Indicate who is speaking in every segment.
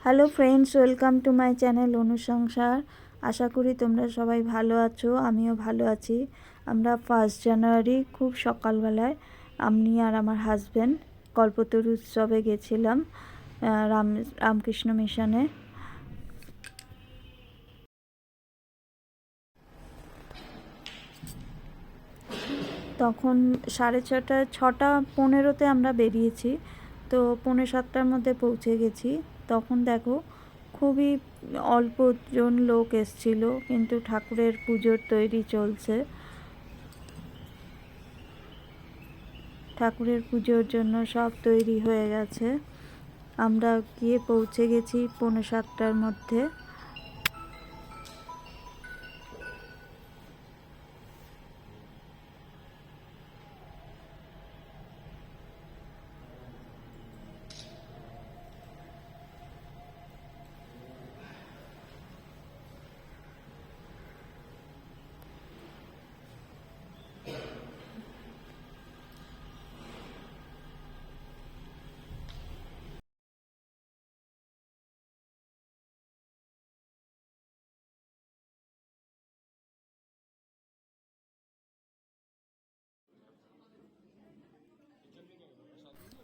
Speaker 1: Hello friends, welcome to my channel Anusangsar. আশা করি তোমরা সবাই ভালো আছো, আমিও ভালো আছি। আমরা 1 জানুয়ারি খুব সকালবেলায় আমি আর আমার হাজব্যান্ড কল্পতরু উৎসবে গেছিলাম রামকৃষ্ণ মিশনে। তখন 6:15 আমরা বেরিয়েছি, তো 6:45-র মধ্যে পৌঁছে গেছি। তখন দেখো খুবই অল্পজন লোক এসছিল, কিন্তু ঠাকুরের পুজোর তৈরি চলছে। ঠাকুরের পুজোর জন্য সব তৈরি হয়ে গেছে। আমরা গিয়ে পৌঁছে গেছি 6:45-র মধ্যে।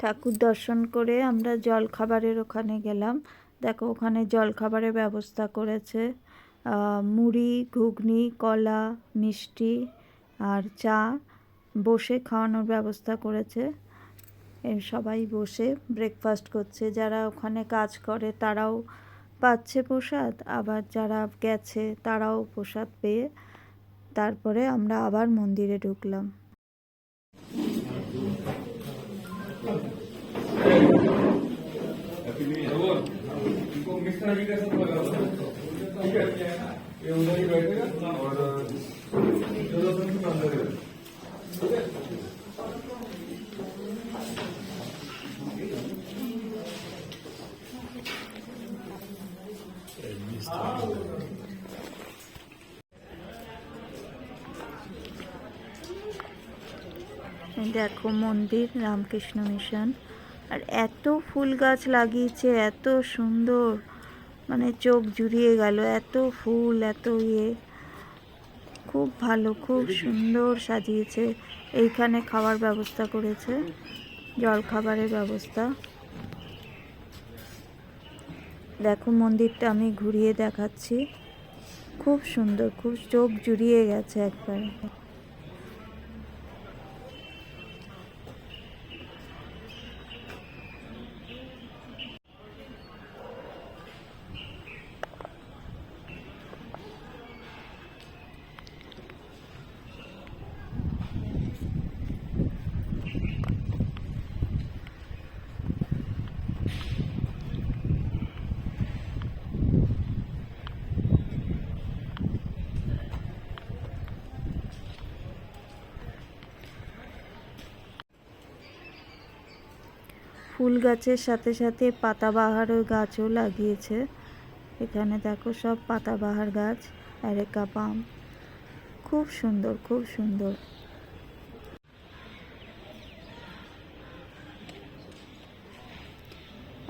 Speaker 1: ঠাকুর দর্শন করে আমরা জলখাবারের ওখানে গেলাম। দেখো ওখানে জলখাবারের ব্যবস্থা করেছে, মুড়ি, ঘুগনি, কলা, মিষ্টি আর চা বসে খাওয়ানোর ব্যবস্থা করেছে। সবাই বসে ব্রেকফাস্ট করছে। যারা ওখানে কাজ করে তারাও পাচ্ছে প্রসাদ, আবার যারা গেছে তারাও প্রসাদ পেয়ে তারপরে আমরা আবার মন্দিরে ঢুকলাম। দেখো মন্দির রামকৃষ্ণ মিশন, আর এত ফুল গাছ লাগিয়েছে, এত সুন্দর, মানে চোখ জুড়িয়ে গেল। এত ফুল, এত খুব ভালো, খুব সুন্দর সাজিয়েছে। এইখানে খাওয়ার ব্যবস্থা করেছে, জল খাবারের ব্যবস্থা। দেখো মন্দিরটা আমি ঘুরিয়ে দেখাচ্ছি, খুব সুন্দর, খুব চোখ জুড়িয়ে গেছে একবারে। ফুল গাছের সাথে সাথে পাতাবাহারের গাছও লাগিয়েছে। এখানে দেখো সব পাতাবাহার গাছ, এরেকা পাম, খুব সুন্দর, খুব সুন্দর।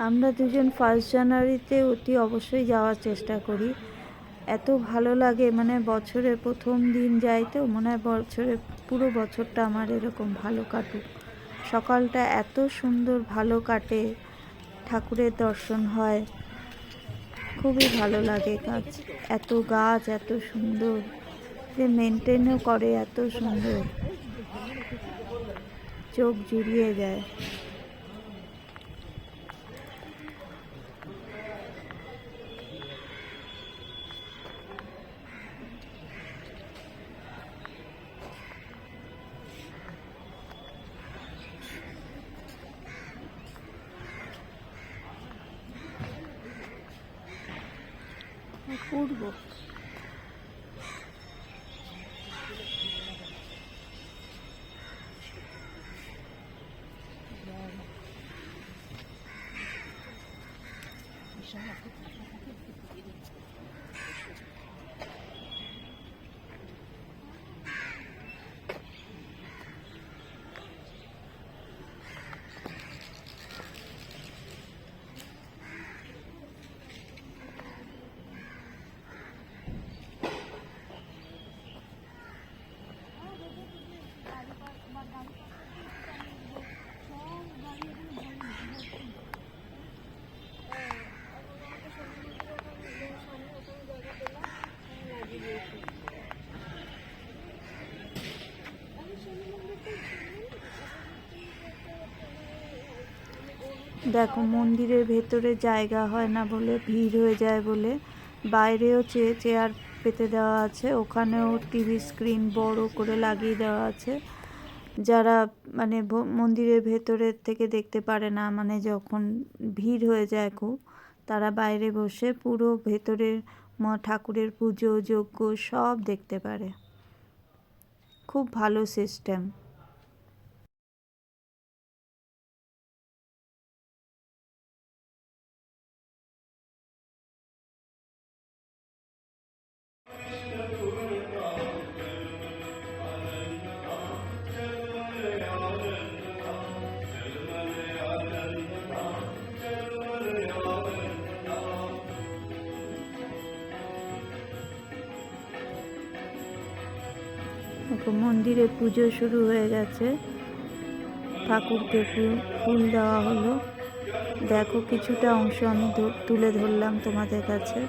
Speaker 1: আমরা দুজন 1 জানুয়ারিতে অতি অবশ্যই যাওয়ার চেষ্টা করি। এত ভালো লাগে, মানে বছরের প্রথম দিন যাই তো মনে হয় বছরের পুরো বছরটা আমার এরকম ভালো কাটুক। সকালটা এত সুন্দর ভালো কাটে, ঠাকুরের দর্শন হয়, খুবই ভালো লাগে। এত গাছ এত সুন্দর, যে মেনটেনও করে এত সুন্দর, চোখ জুড়িয়ে যায়। পূর্ব দেখো মন্দিরের ভেতরে জায়গা হয় না বলে, ভিড় হয়ে যায় বলে বাইরেও চেয়ার পেতে দেওয়া আছে, ওখানেও টিভি স্ক্রিন বড় করে লাগিয়ে দেওয়া আছে। যারা মানে মন্দিরের ভেতরের থেকে দেখতে পারে না, মানে যখন ভিড় হয়ে যায় খুব, তারা বাইরে বসে পুরো ভেতরের ঠাকুরের পুজো যজ্ঞ সব দেখতে পারে। খুব ভালো সিস্টেম। মন্দিরে পুজো শুরু হয়ে গেছে, ঠাকুরকে ফুল দেওয়া হলো। দেখো কিছুটা অংশ আমি তুলে ধরলাম তোমাদের কাছে।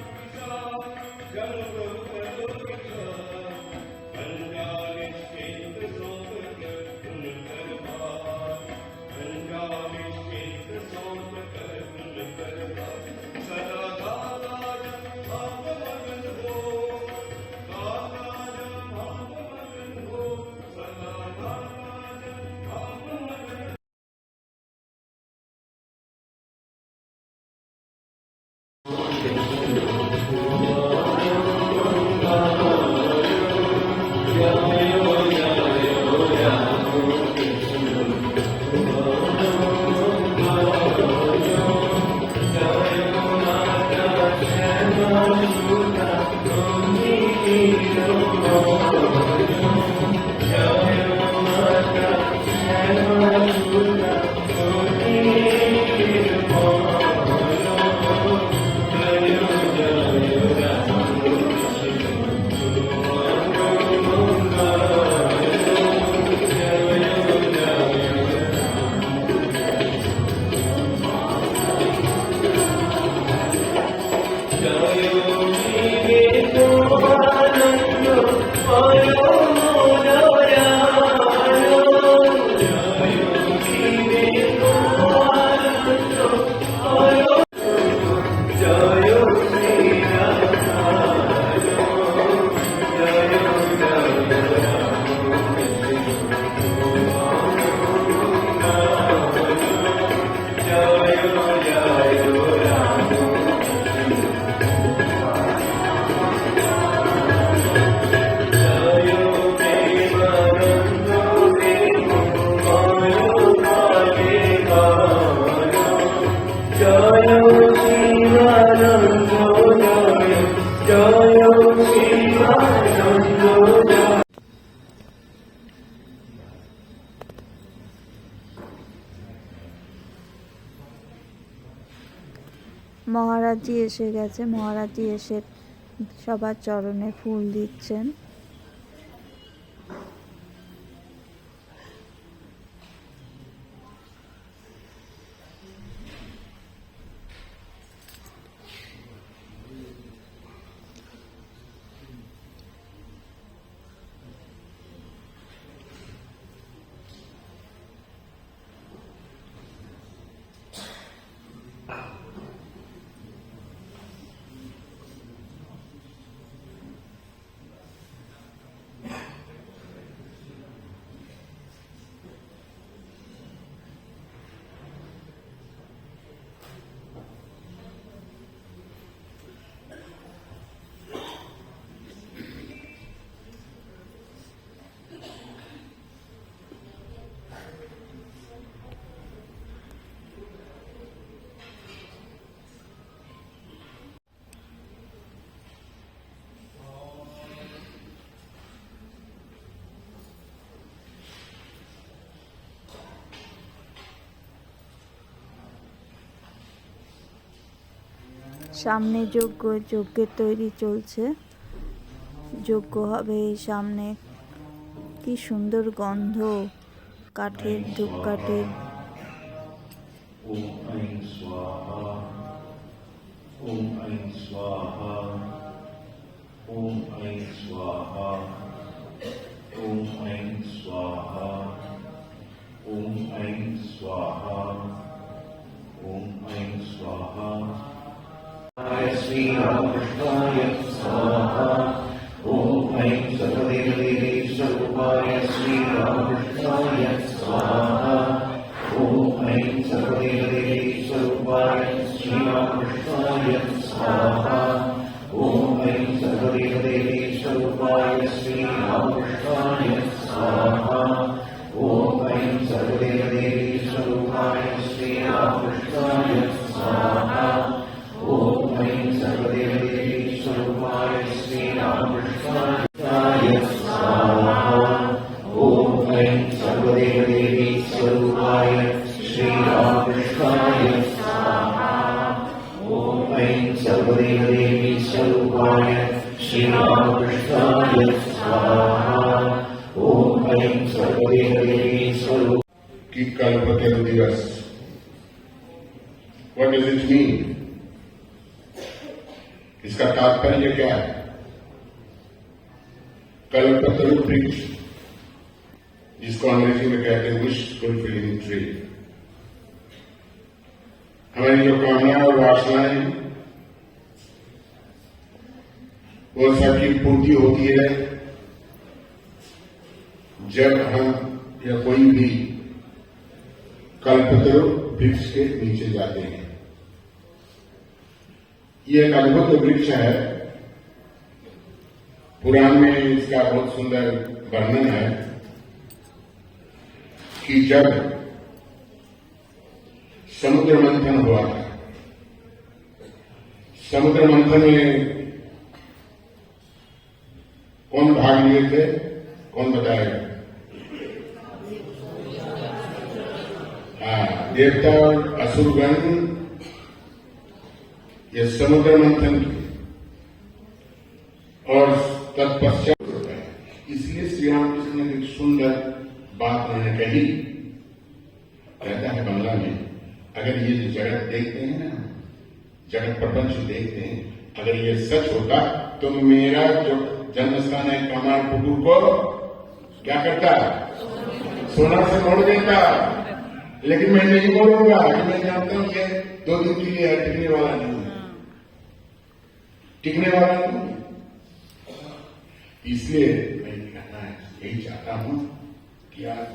Speaker 1: মহারাজজি এসে গেছে, মহারাজজি এসে সবার চরণে ফুল দিচ্ছেন। সামনে যজ্ঞের তৈরি চলছে, যজ্ঞ হবে এই সামনে। কি সুন্দর গন্ধ কাঠের, ধূপকাঠির।
Speaker 2: Om श्रीरामकृष्णाय स्वाहा। ॐ ऐं सर्वदेवदेवेश्वरूपाय श्रीरामकृष्णाय स्वाहा। ॐ ऐं सर्वदेवदेवेश्वरूपाय श्रीरामकृष्णाय स्वाहा। ॐ ऐं सर्वदेवदेवेश्वरूपाय श्रीरामकृष्णाय स्वाहा। ॐ ऐं सर्वदेवदेवेश्वरूपाय श्रीरामकृष्णाय स्वाहा। ॐ ऐं सर्वदेवदेवेश्वरूपाय श्रीरामकृष्णाय स्वाहा। ॐ ऐं सर्वदेवदेवेश्वरूपाय श्रीरामकृष्णाय स्वाहा। ॐ ऐं सर्वदेवदेवेश्वरूपाय श्रीरामकृष्णाय स्वाहा। ॐ ऐं सर्वदेवदेवेश्वरूपाय
Speaker 3: की कल्पतरु दिवस। What does it mean? इसका तात्पर्य क्या है? कल्पतरु वृक्ष, जिसको अंग्रेजी में कहते हैं विश फुलफिलिंग ट्री। हमारी जो कामनाएं और वासनाएं वो सबकी पूर्ति होती है जब हम या कोई भी कल्पतरु वृक्ष के नीचे जाते हैं। ये एक अद्भुत वृक्ष है। पुराण में इसका बहुत सुंदर वर्णन है कि जब समुद्र मंथन हुआ था, समुद्र मंथन में कौन भाग लिए थे? कौन बताएगा? देवता और असुरगण ये समुद्र मंथन की और तत्पश्चात होता है। इसलिए श्री रामकृष्ण ने एक सुंदर बात उन्होंने कही। कहता है बांग्ला में, अगर ये जो जगत देखते हैं ना, जगत प्रपंच देखते हैं, अगर ये सच होता तो मेरा जो जन्म स्थान है कामारपुकुर को क्या करता? सोना से मोड़ देता। लेकिन मैं नहीं बोलूंगा कि मैं जानता हूं ये 2 दिन के लिए टिकने वाला नहीं है, टिकने वाला नहीं है। इसलिए मैं कहना है, यही चाहता हूं कि आज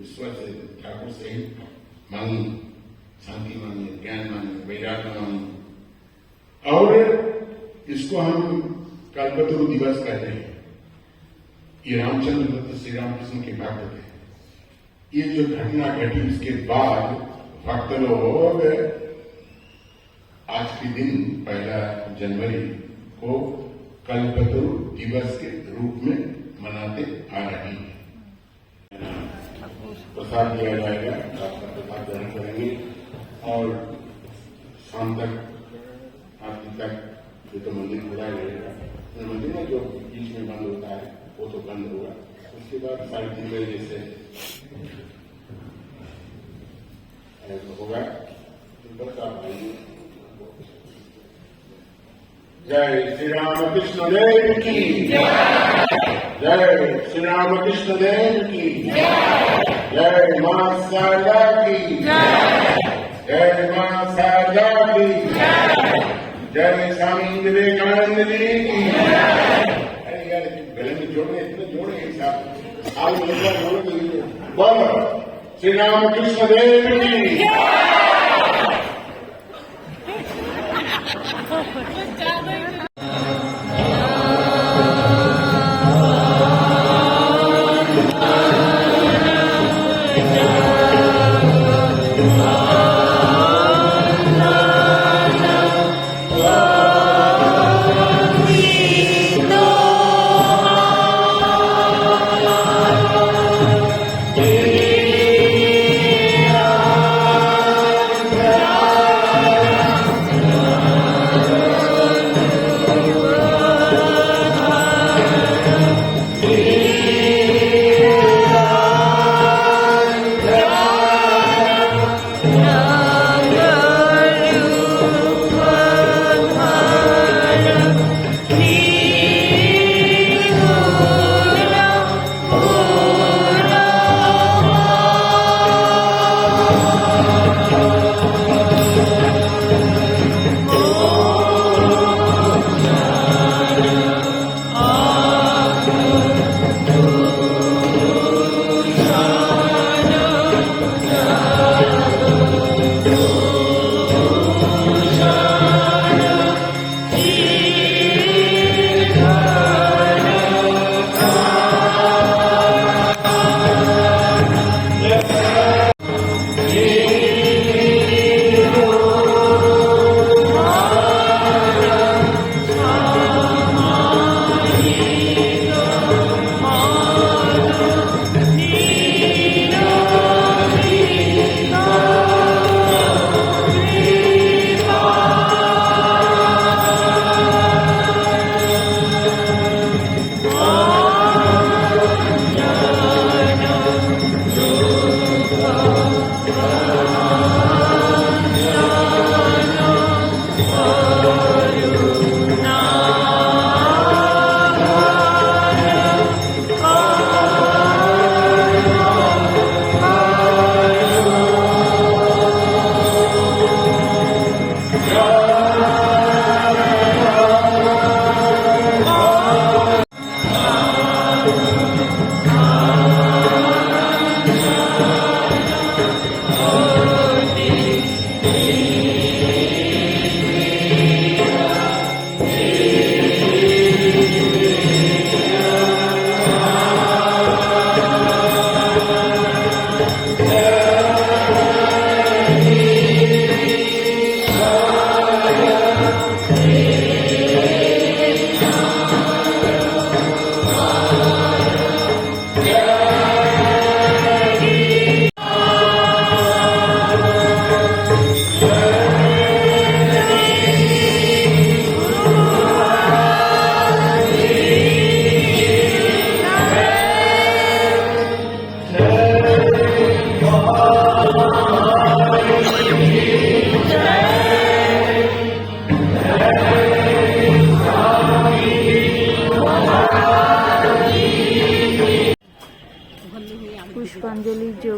Speaker 3: ईश्वर से, ठाकुर से मांगी, शांति मांगी, ज्ञान मांगी, वैराग्य मांगी। और इसको हम कल्पतरु दिवस कहते हैं। ये रामचंद्र दत्त श्री रामकृष्ण के भक्त थे। ये जो घटना घटी उसके बाद भक्त लोग आज के दिन 1 जनवरी को कल्पतरु दिवस के रूप में मनाते आ रहे हैं। प्रसाद दिया जाएगा, आपका प्रसाद ग्रहण करेंगे और शाम तक आरती तक ये तो मंदिर खुला रहेगा। मंदिर में जो बीच में बंद होता है वो तो बंद होगा। उसके बाद 3:30 बजे से होगा। बस आप आइए। जय श्री रामकृष्ण देव की जय, श्री रामकृष्ण देव की जय, मां शारदा की जय, मां शारदा की जय, स्वामी विवेकानंद जी की। अरे यार गले में जोड़े, इतने जोड़े साहब, आज मिलकर जोड़ दीजिए। बोलो श्री रामकृष्ण देव की।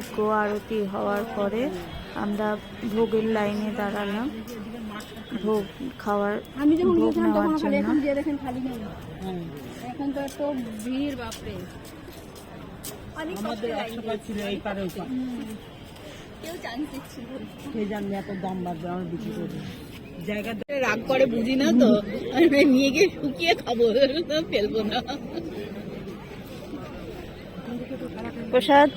Speaker 1: যজ্ঞ আরতি হওয়ার পরে আমরা ভোগের লাইনে দাঁড়ালাম ভোগ খাওয়ার
Speaker 4: আমি যখন
Speaker 1: ভোগ
Speaker 4: গেছিলাম তখন
Speaker 1: নেওয়ার
Speaker 4: খালি,
Speaker 1: জন্য।
Speaker 4: এখন গিয়ে দেখেন খালি নেই। এখন তো এত ভিড়, বাপরে। অনেক
Speaker 5: আমাদের
Speaker 4: কষ্ট
Speaker 5: 100 টাকা ছিল এই পারে ওই পারে।
Speaker 4: কেউ চান্স দিচ্ছিল।
Speaker 5: সেই জানলে এত দাম বাড়বে আমার বিক্রি করবে জায়গা রাগ করে বুঝি না তো আমি নিয়ে গিয়ে শুকিয়ে খাবো ফেলবো না
Speaker 1: প্রসাদ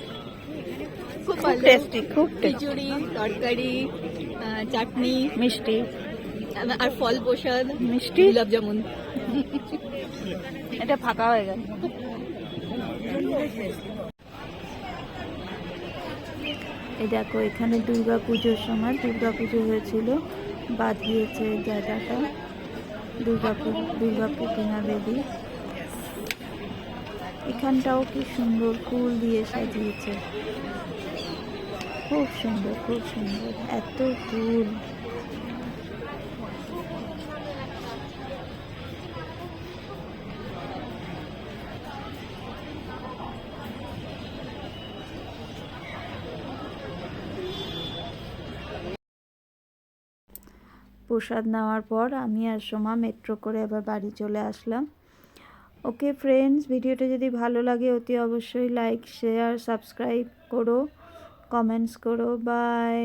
Speaker 4: খুব
Speaker 1: খুব
Speaker 4: ভালো।
Speaker 1: টেস্টি, খুব টেস্টি,
Speaker 4: খিচুড়ি, তরকারি, চাটনি
Speaker 1: মিষ্টি
Speaker 4: আর ফল প্রসাদ,
Speaker 1: মিষ্টি।
Speaker 4: গোলাপ জামুন।
Speaker 1: এটা ফাঁকা হয়ে গেল। এই দেখো এখানে দুর্গা পুজোর সময় দুর্গা পুজো হয়েছিল, বাঁধিয়েছে এই জায়গাটা দুর্গা প্রতিমা দেবী। এখানটাও কি সুন্দর ফুল দিয়ে সাজিয়েছে, খুব সুন্দর, খুব সুন্দর, এত ফুল। প্রসাদ নেওয়ার পর আমি আর সোমা মেট্রো করে আবার বাড়ি চলে আসলাম। ওকে ফ্রেন্ডস, ভিডিওটা যদি ভালো লাগে অতি অবশ্যই লাইক শেয়ার সাবস্ক্রাইব করো, কমেন্টস করো। বাই।